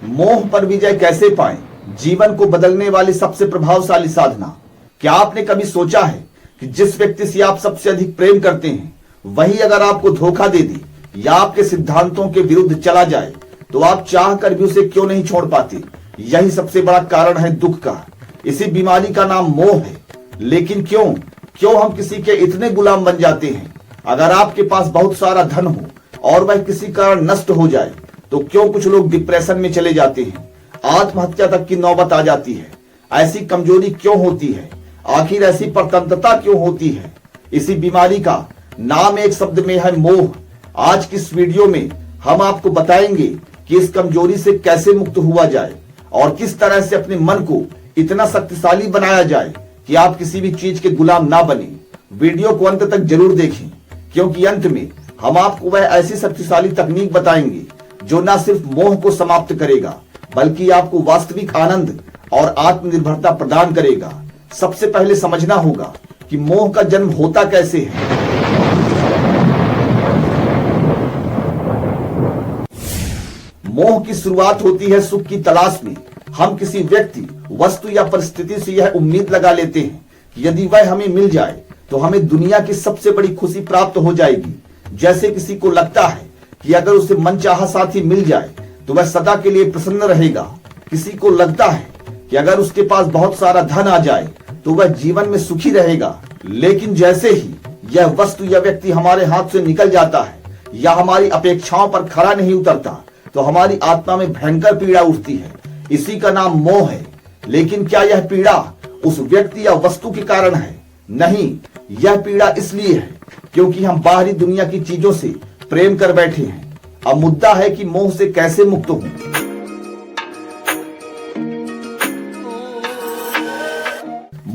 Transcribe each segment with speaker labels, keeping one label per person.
Speaker 1: मोह पर विजय कैसे पाएं? जीवन को बदलने वाली सबसे प्रभावशाली साधना। क्या आपने कभी सोचा है कि जिस व्यक्ति से आप सबसे अधिक प्रेम करते हैं वही अगर आपको धोखा दे दे या आपके सिद्धांतों के विरुद्ध चला जाए तो आप चाह कर भी उसे क्यों नहीं छोड़ पाते? यही सबसे बड़ा कारण है दुख का। इसी बीमारी का नाम मोह है। लेकिन क्यों हम किसी के इतने गुलाम बन जाते हैं? अगर आपके पास बहुत सारा धन हो और वह किसी कारण नष्ट हो जाए तो क्यों कुछ लोग डिप्रेशन में चले जाते हैं, आत्महत्या तक की नौबत आ जाती है? ऐसी कमजोरी क्यों होती है? आखिर ऐसी परतंत्रता क्यों होती है? इसी बीमारी का नाम एक शब्द में है मोह। आज की इस वीडियो में हम आपको बताएंगे कि इस कमजोरी से कैसे मुक्त हुआ जाए और किस तरह से अपने मन को इतना शक्तिशाली बनाया जाए कि आप किसी भी चीज के गुलाम ना बने। वीडियो को अंत तक जरूर देखें, क्योंकि अंत में हम आपको वह ऐसी शक्तिशाली तकनीक बताएंगे जो न सिर्फ मोह को समाप्त करेगा बल्कि आपको वास्तविक आनंद और आत्मनिर्भरता प्रदान करेगा। सबसे पहले समझना होगा कि मोह का जन्म होता कैसे है। मोह की शुरुआत होती है सुख की तलाश में। हम किसी व्यक्ति, वस्तु या परिस्थिति से यह उम्मीद लगा लेते हैं कि यदि वह हमें मिल जाए तो हमें दुनिया की सबसे बड़ी खुशी प्राप्त हो जाएगी। जैसे किसी को लगता है कि अगर उसे मनचाहा साथी मिल जाए तो वह सदा के लिए प्रसन्न रहेगा। किसी को लगता है कि अगर उसके पास बहुत सारा धन आ जाए तो वह जीवन में सुखी रहेगा। लेकिन जैसे ही यह वस्तु या व्यक्ति हमारे हाथ से निकल जाता है या हमारी अपेक्षाओं पर खरा नहीं उतरता तो हमारी आत्मा में भयंकर पीड़ा उठती है। इसी का नाम मोह है। लेकिन क्या यह पीड़ा उस व्यक्ति या वस्तु के कारण है? नहीं, यह पीड़ा इसलिए है क्योंकि हम बाहरी दुनिया की चीजों से प्रेम कर बैठे हैं। अब मुद्दा है कि मोह से कैसे मुक्त हों।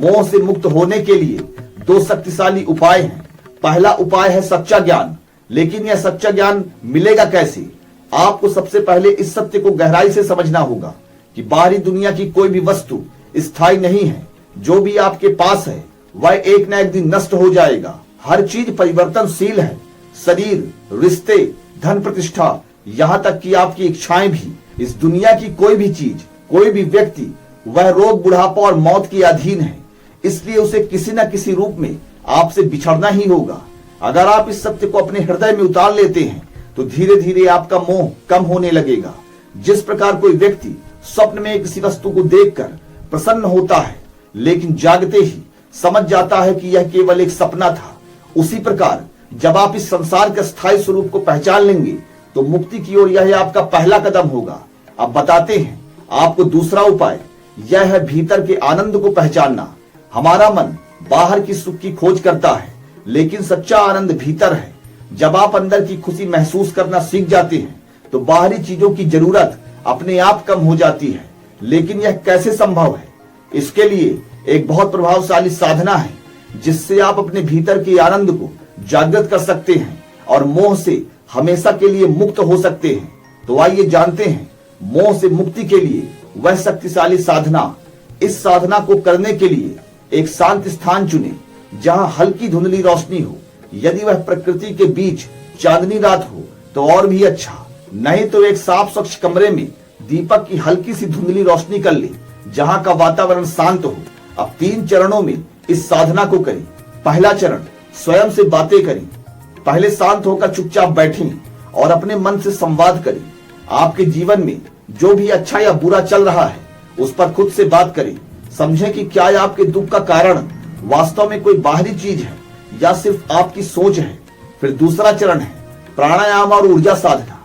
Speaker 1: मोह से मुक्त होने के लिए दो शक्तिशाली उपाय हैं। पहला उपाय है सच्चा ज्ञान। लेकिन यह सच्चा ज्ञान मिलेगा कैसे? आपको सबसे पहले इस सत्य को गहराई से समझना होगा कि बाहरी दुनिया की कोई भी वस्तु स्थायी नहीं है। जो भी आपके पास है वह एक न एक दिन नष्ट हो जाएगा। हर चीज परिवर्तनशील है। शरीर, रिश्ते, धन, प्रतिष्ठा, यहाँ तक कि आपकी इच्छाएं भी। इस दुनिया की कोई भी चीज, कोई भी व्यक्ति, वह रोग, बुढ़ापा और मौत के अधीन है। इसलिए उसे किसी न किसी रूप में आपसे बिछड़ना ही होगा। अगर आप इस सत्य को अपने हृदय में उतार लेते हैं तो धीरे धीरे आपका मोह कम होने लगेगा। जिस प्रकार कोई व्यक्ति स्वप्न में किसी वस्तु को देखकर प्रसन्न होता है लेकिन जागते ही समझ जाता है कि यह केवल एक सपना था, उसी प्रकार जब आप इस संसार के स्थायी स्वरूप को पहचान लेंगे तो मुक्ति की ओर यह आपका पहला कदम होगा। अब बताते हैं आपको दूसरा उपाय। यह है भीतर के आनंद को पहचानना। हमारा मन बाहर की सुख की खोज करता है लेकिन सच्चा आनंद भीतर है। जब आप अंदर की खुशी महसूस करना सीख जाते हैं तो बाहरी चीजों की जरूरत अपने आप कम हो जाती है। लेकिन यह कैसे संभव है? इसके लिए एक बहुत प्रभावशाली साधना है जिससे आप अपने भीतर के आनंद को जागृत कर सकते हैं और मोह से हमेशा के लिए मुक्त हो सकते हैं। तो आइए जानते हैं मोह से मुक्ति के लिए वह शक्तिशाली साधना। इस साधना को करने के लिए एक शांत स्थान चुनें जहां हल्की धुंधली रोशनी हो। यदि वह प्रकृति के बीच चांदनी रात हो तो और भी अच्छा, नहीं तो एक साफ स्वच्छ कमरे में दीपक की हल्की सी धुंधली रोशनी कर ले जहां का वातावरण शांत हो। अब 3 चरणों में इस साधना को करें। पहला चरण, स्वयं से बातें करें। पहले शांत होकर चुपचाप बैठें और अपने मन से संवाद करें। आपके जीवन में जो भी अच्छा या बुरा चल रहा है उस पर खुद से बात करें। समझें कि क्या आपके दुख का कारण वास्तव में कोई बाहरी चीज है या सिर्फ आपकी सोच है। फिर दूसरा चरण है प्राणायाम और ऊर्जा साधना।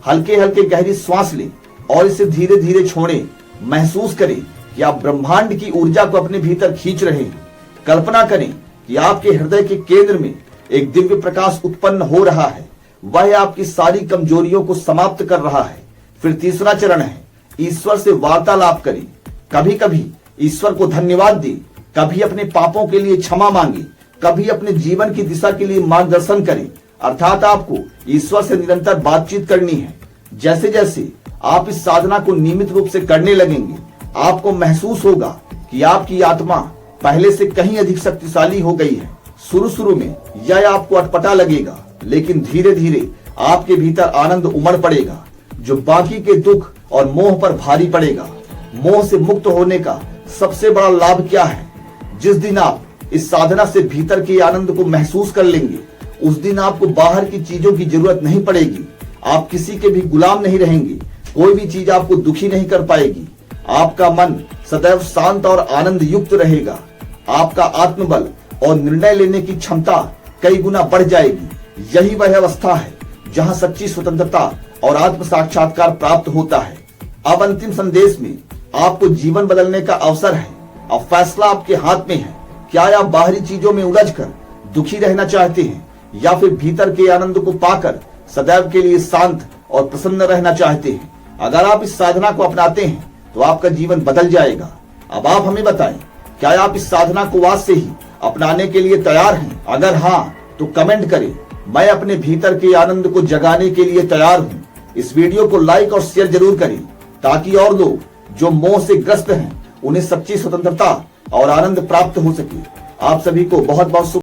Speaker 1: हल्के हल्के गहरी श्वास लें और इसे धीरे धीरे छोड़ें। महसूस करें कि आप ब्रह्मांड की ऊर्जा को अपने भीतर खींच रहे हैं। कल्पना करें कि आपके हृदय के केंद्र में एक दिव्य प्रकाश उत्पन्न हो रहा है। वह आपकी सारी कमजोरियों को समाप्त कर रहा है। फिर तीसरा चरण है ईश्वर से वार्तालाप करें। कभी कभी ईश्वर को धन्यवाद दें, कभी अपने पापों के लिए क्षमा मांगे, कभी अपने जीवन की दिशा के लिए मार्गदर्शन करें। अर्थात आपको ईश्वर से निरंतर बातचीत करनी है। जैसे जैसे आप इस साधना को नियमित रूप से करने लगेंगे आपको महसूस होगा कि आपकी आत्मा पहले से कहीं अधिक शक्तिशाली हो गई है। शुरू में यह आपको अटपटा लगेगा लेकिन धीरे धीरे आपके भीतर आनंद उमड़ पड़ेगा। जो बाकी के दुख और मोह पर भारी पड़ेगा। मोह से मुक्त होने का सबसे बड़ा लाभ क्या है? जिस दिन आप इस साधना से भीतर के आनंद को महसूस कर लेंगे, उस दिन आपको बाहर की चीजों की जरूरत नहीं पड़ेगी। आप किसी के भी गुलाम नहीं रहेंगे। कोई भी चीज आपको दुखी नहीं कर पाएगी। आपका मन सदैव शांत और आनंद युक्त रहेगा। आपका आत्मबल और निर्णय लेने की क्षमता कई गुना बढ़ जाएगी। यही वह अवस्था है जहां सच्ची स्वतंत्रता और आत्म साक्षात्कार प्राप्त होता है। अब अंतिम संदेश में आपको जीवन बदलने का अवसर है। अब फैसला आपके हाथ में है। क्या आप बाहरी चीजों में उलझकर दुखी रहना चाहते हैं या फिर भीतर के आनंद को पाकर सदैव के लिए शांत और प्रसन्न रहना चाहते हैं? अगर आप इस साधना को अपनाते हैं तो आपका जीवन बदल जाएगा। अब आप हमें बताएं, क्या आप इस साधना को आज से ही अपनाने के लिए तैयार हैं? अगर हाँ तो कमेंट करें, मैं अपने भीतर के आनंद को जगाने के लिए तैयार हूं। इस वीडियो को लाइक और शेयर जरूर करें ताकि और लोग जो मोह से ग्रस्त हैं उन्हें सच्ची स्वतंत्रता और आनंद प्राप्त हो सके। आप सभी को बहुत बहुत